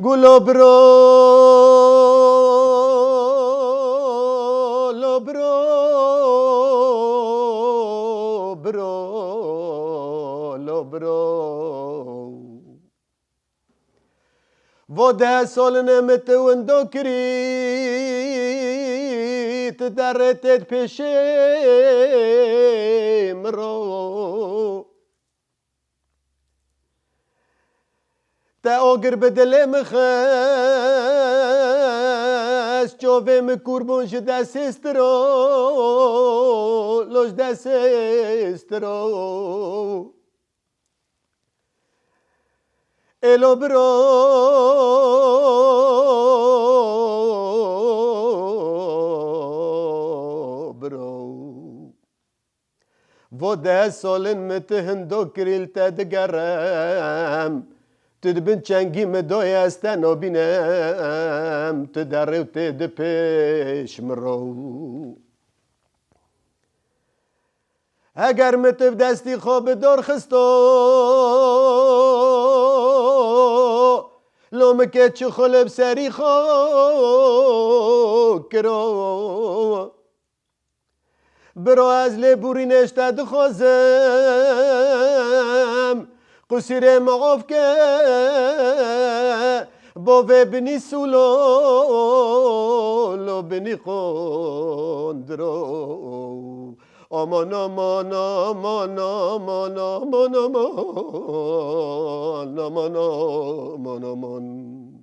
گلو برو لو برو برو لو برو و 10 سال نمت وندو كريت درتت پیشه مرو تا آگر به دل مخست جاوه مکوربون شه دست استرو لوش دست استرو الو برو برو و 10 سال متهندو کریل تا دگرم تدبن چنگی مدای استن و بینم تدره و تد پیش مرو اگر متف دستی خواب دار خستو لومکه چه خلب سری خو کرو برو از لبوری نشته دخوازم قصیر مغاف که با بنی سولو لو بنی خندرو آمان آمان آمان آمان آمان آمان آمان آمان آمان